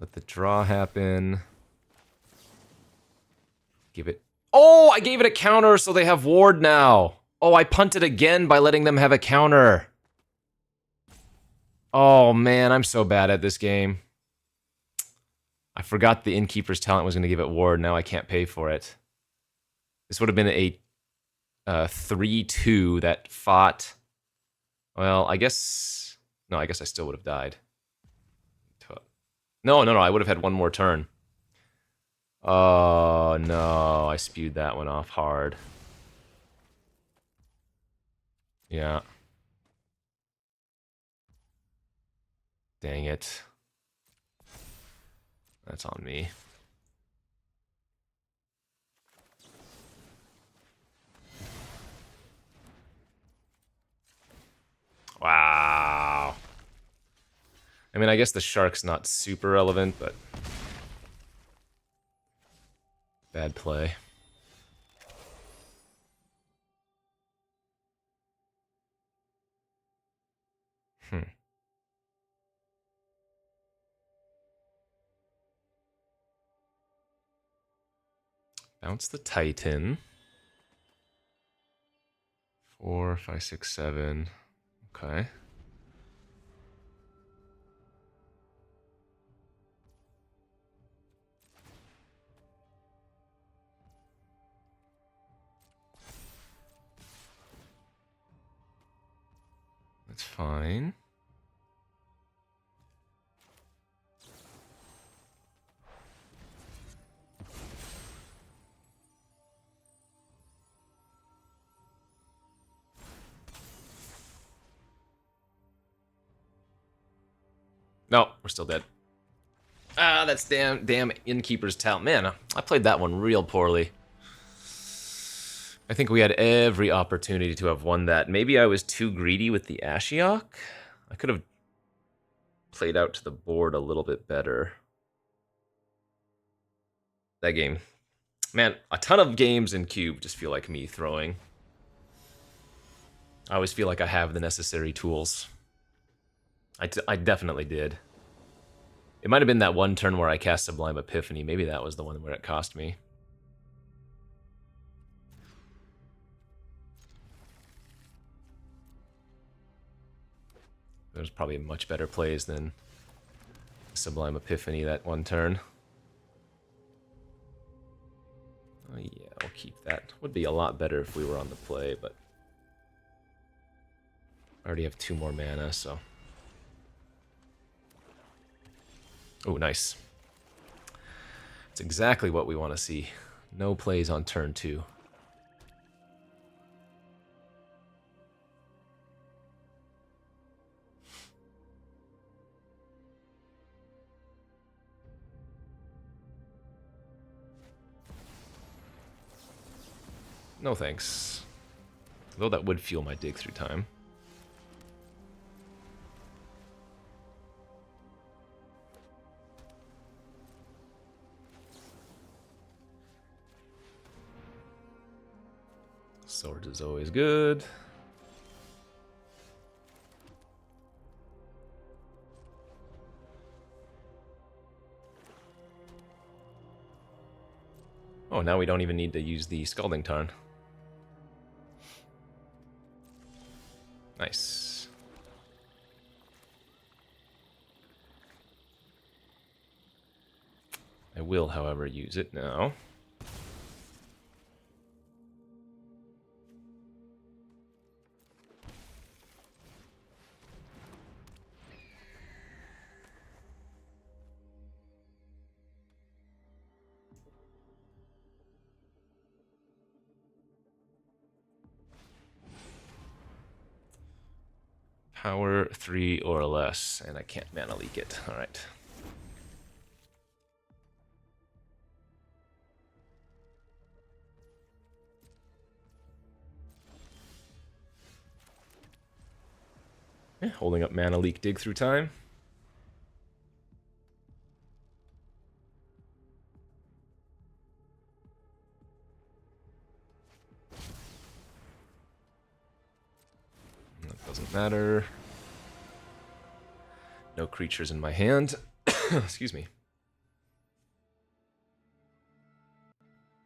Speaker 1: let the draw happen. Give it... Oh, I gave it a counter, so they have ward now. Oh, I punted again by letting them have a counter. Oh, man, I'm so bad at this game. I forgot the Innkeeper's talent was going to give it ward. Now I can't pay for it. This would have been a 3-2 that fought... Well, I guess... No, I guess I still would have died. No, I would have had one more turn. Oh, no. I spewed that one off hard. Yeah. Dang it. That's on me. Wow. I mean, I guess the shark's not super relevant, but... Bad play. Bounce the Titan. 4, 5, 6, 7. Okay. That's fine. No, we're still dead. Ah, that's damn Innkeeper's talent. Man, I played that one real poorly. I think we had every opportunity to have won that. Maybe I was too greedy with the Ashiok? I could have played out to the board a little bit better. That game. Man, a ton of games in Cube just feel like me throwing. I always feel like I have the necessary tools. I definitely did. It might have been that one turn where I cast Sublime Epiphany. Maybe that was the one where it cost me. There's probably much better plays than Sublime Epiphany that one turn. Oh yeah, I'll keep that. Would be a lot better if we were on the play, but I already have 2 more mana, so... Oh, nice. That's exactly what we want to see. No plays on turn 2. No thanks. Though that would fuel my dig through time. Sword is always good. Oh, now we don't even need to use the Scalding Tarn. Nice. I will, however, use it now. Power 3 or less, and I can't mana leak it. Alright. Holding up Mana Leak Dig through time. That doesn't matter. No creatures in my hand. Excuse me.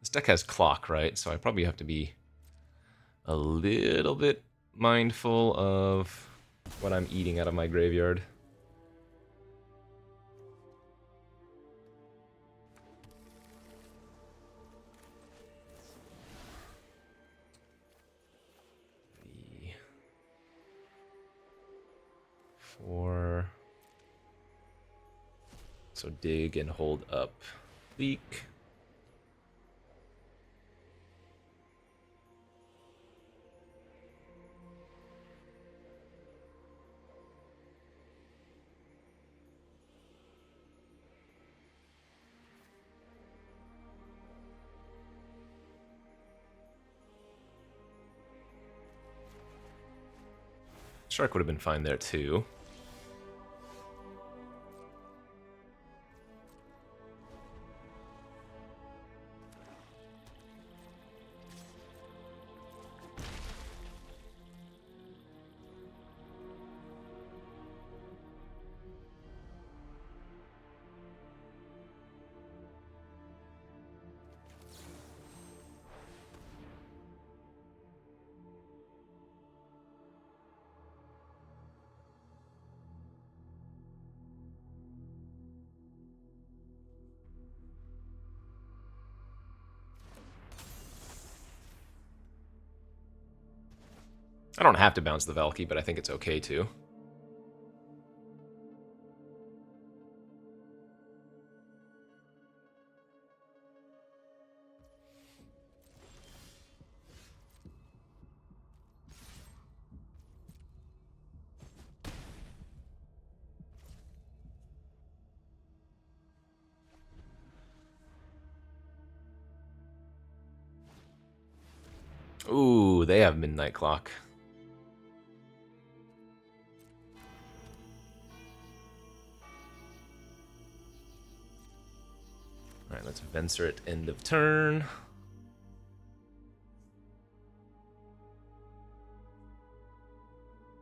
Speaker 1: This deck has clock, right? So I probably have to be a little bit mindful of what I'm eating out of my graveyard. Four. So dig and hold up leak. Shark would have been fine there too. I don't have to bounce the Valky, but I think it's okay to. Ooh, they have Midnight Clock. Alright, let's Venser it end of turn.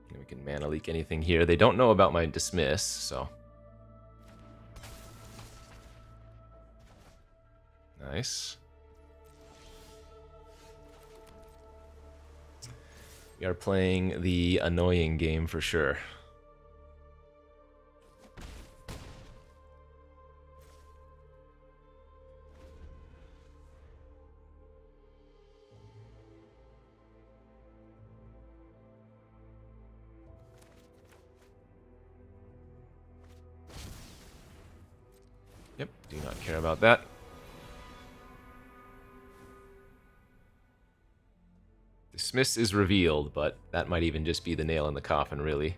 Speaker 1: And we can Mana Leak anything here. They don't know about my Dismiss, so... Nice. We are playing the annoying game for sure. Yep, do not care about that. Dismiss is revealed, but that might even just be the nail in the coffin, really.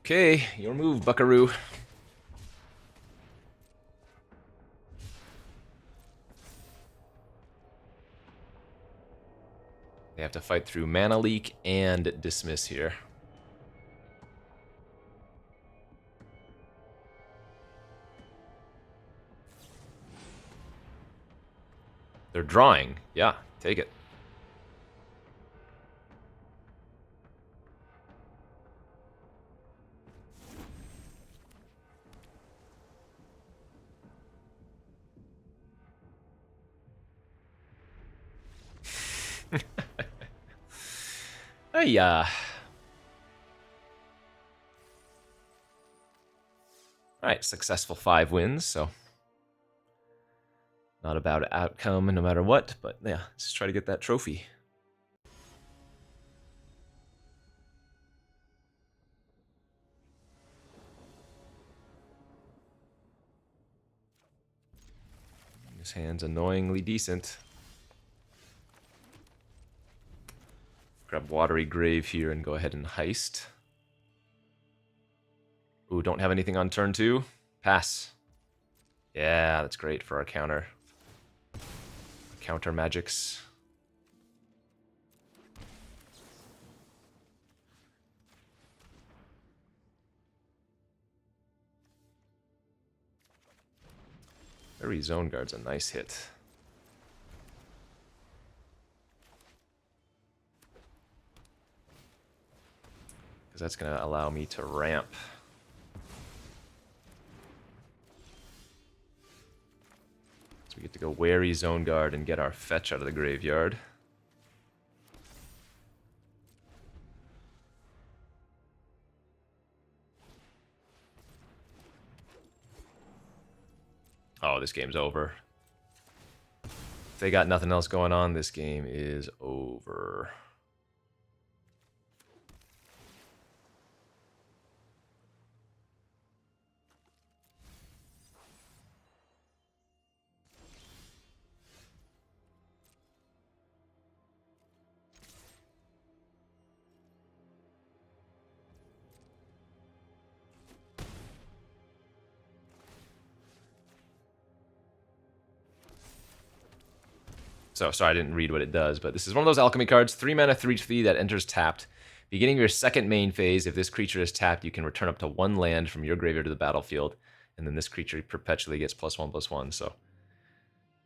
Speaker 1: Okay, your move, Buckaroo. They have to fight through Mana Leak and Dismiss here. They're drawing. Yeah, take it. Hey, Alright, successful 5 wins, so... Not about outcome no matter what, but yeah, just try to get that trophy. His hand's annoyingly decent. Grab Watery Grave here and go ahead and heist. Ooh, don't have anything on turn 2. Pass. Yeah, that's great for our counter. Counter magics. Very Zone Guard's a nice hit. Because that's going to allow me to ramp. So we get to go Wary Zone Guard and get our fetch out of the graveyard. Oh, this game's over. If they got nothing else going on, this game is over. So, sorry, I didn't read what it does, but this is one of those alchemy cards. 3 mana, 3/3 that enters tapped. Beginning of your second main phase, if this creature is tapped, you can return up to 1 land from your graveyard to the battlefield, and then this creature perpetually gets +1/+1. So,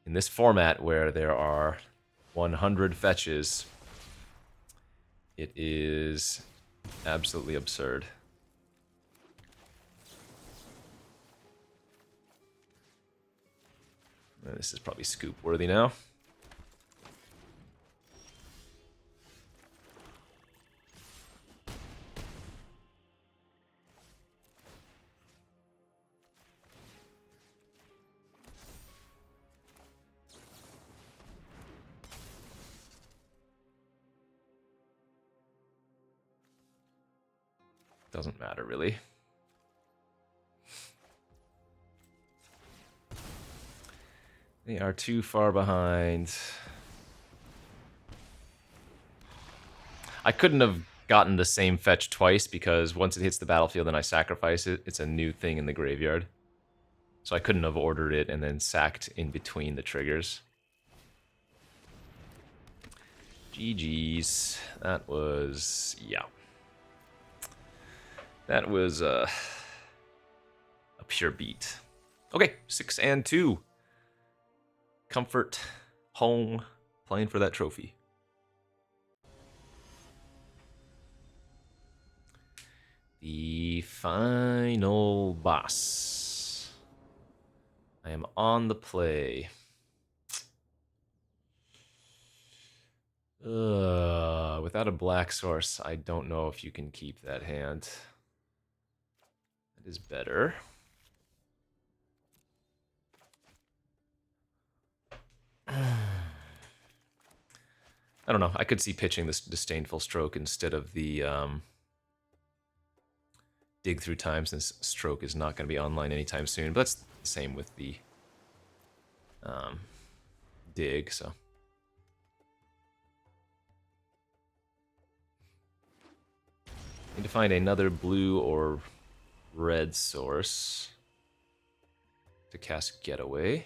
Speaker 1: in this format where there are 100 fetches, it is absolutely absurd. This is probably scoop worthy now. Doesn't matter, really. They are too far behind. I couldn't have gotten the same fetch twice because once it hits the battlefield and I sacrifice it, it's a new thing in the graveyard. So I couldn't have ordered it and then sacked in between the triggers. GG's. That was... yeah. That was a pure beat. Okay, 6 and 2. Comfort, home, playing for that trophy. The final boss. I am on the play. Without a black source, I don't know if you can keep that hand. That is better. I don't know. I could see pitching this Disdainful Stroke instead of the Dig Through Time, since Stroke is not going to be online anytime soon. But that's the same with the Dig, so. Need to find another blue or red source to cast Getaway.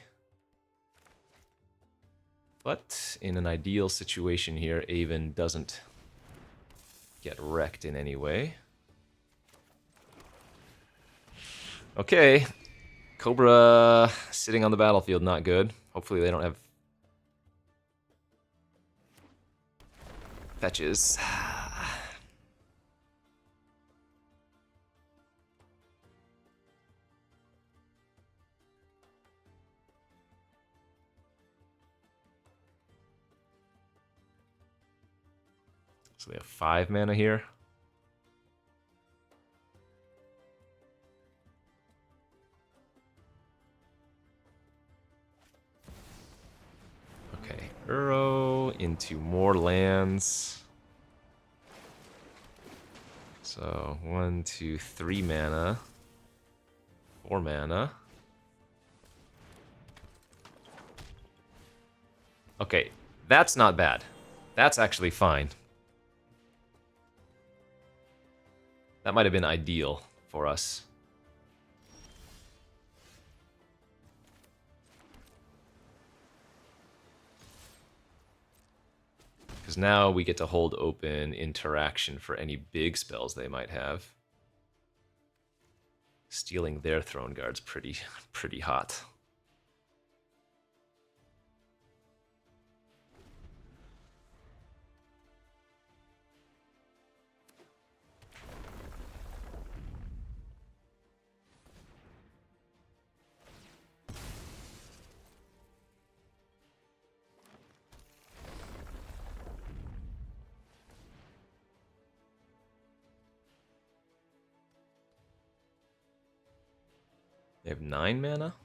Speaker 1: But in an ideal situation here, Avon doesn't get wrecked in any way. Okay, Cobra sitting on the battlefield, not good. Hopefully they don't have fetches. So they have 5 mana here. into more lands. So 1, 2, 3 mana. 4 mana. Okay, that's not bad. That's actually fine. That might have been ideal for us. Because now we get to hold open interaction for any big spells they might have. Stealing their throne guard's pretty hot. They have 9 mana?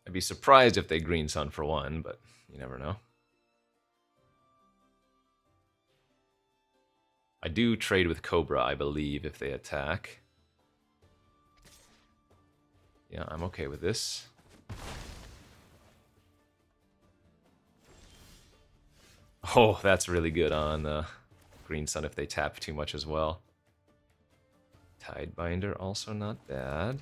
Speaker 1: I'd be surprised if they green sun for 1, but you never know. I do trade with Cobra, I believe, if they attack. Yeah, I'm okay with this. Oh, that's really good on green sun if they tap too much as well. Tidebinder also not bad.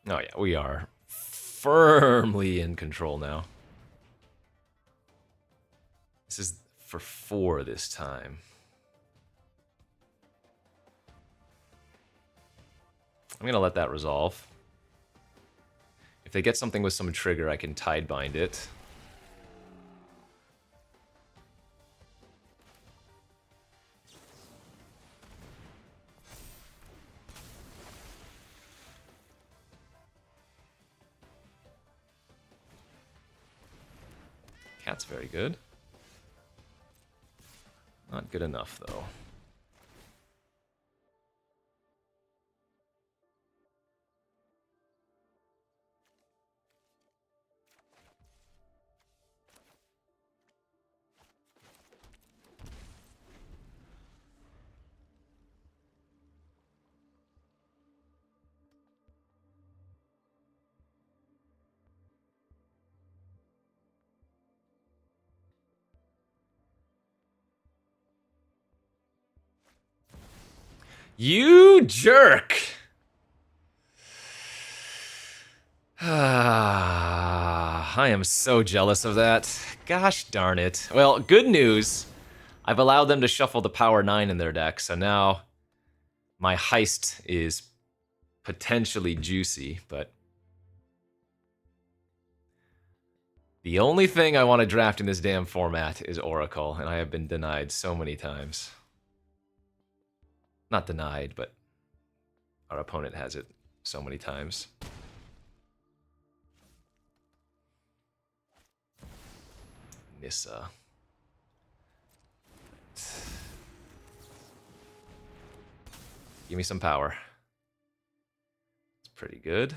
Speaker 1: Oh yeah, we are firmly in control now. This is for 4 this time. I'm gonna let that resolve. If they get something with some trigger, I can Tidebind it. Cat's very good. Not good enough, though. You jerk! I am so jealous of that. Gosh darn it. Well, good news. I've allowed them to shuffle the power 9 in their deck, so now my heist is potentially juicy, but the only thing I want to draft in this damn format is Oracle, and I have been denied so many times. Not denied, but our opponent has it so many times. Nissa. Give me some power. It's pretty good.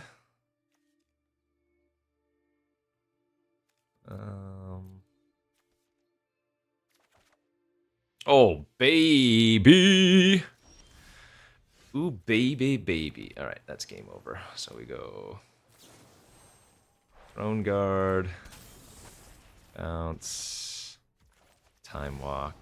Speaker 1: Oh, baby! Ooh, baby. Alright, that's game over. So we go... Throne Guard. Bounce. Time Walk.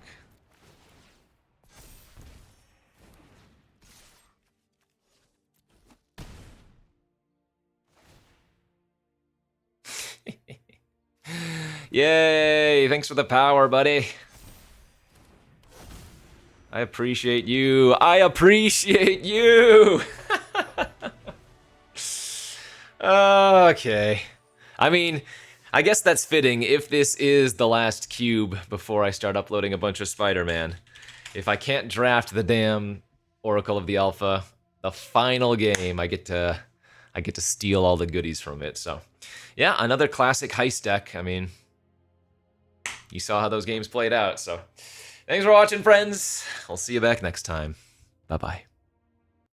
Speaker 1: Yay! Thanks for the power, buddy. I appreciate you. I appreciate you. Okay. I mean, I guess that's fitting if this is the last cube before I start uploading a bunch of Spider-Man. If I can't draft the damn Oracle of the Alpha, the final game, I get to steal all the goodies from it. So, yeah, another classic heist deck. I mean, you saw how those games played out. So, thanks for watching, friends. I'll see you back next time. Bye-bye.